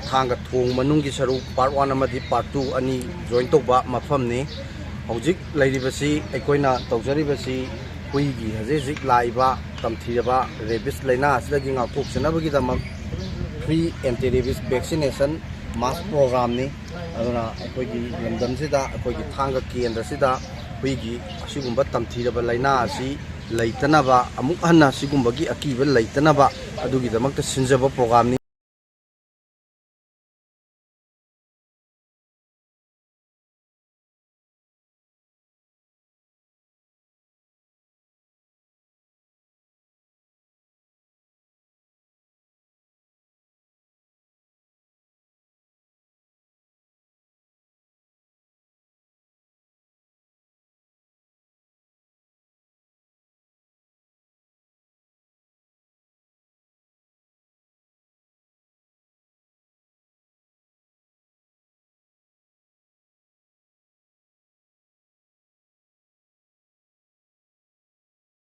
थांगा थोंग मनुंगी सरुक part 1 अमदी part 2 अनि join तौबा मफमनी हौजिक लैरिबसी अखोइना तौजरिबसी हुईगी हजिक लाइबा तमथीरबा रेबिस लैना असदगी ngaukoksanabagi damak free anti rabies vaccination mass programme ने अदुना अखोइगी लंदमसिदा अखोइगी थांगा केंद्रसिदा हुईगी असिगुंबा तमथीरबा लैना असि लैतनबा अमुक हन्ना सिगुंबगी अकीबा लैतनबा अदुगी दमकता सिंजबा प्रोग्राम ने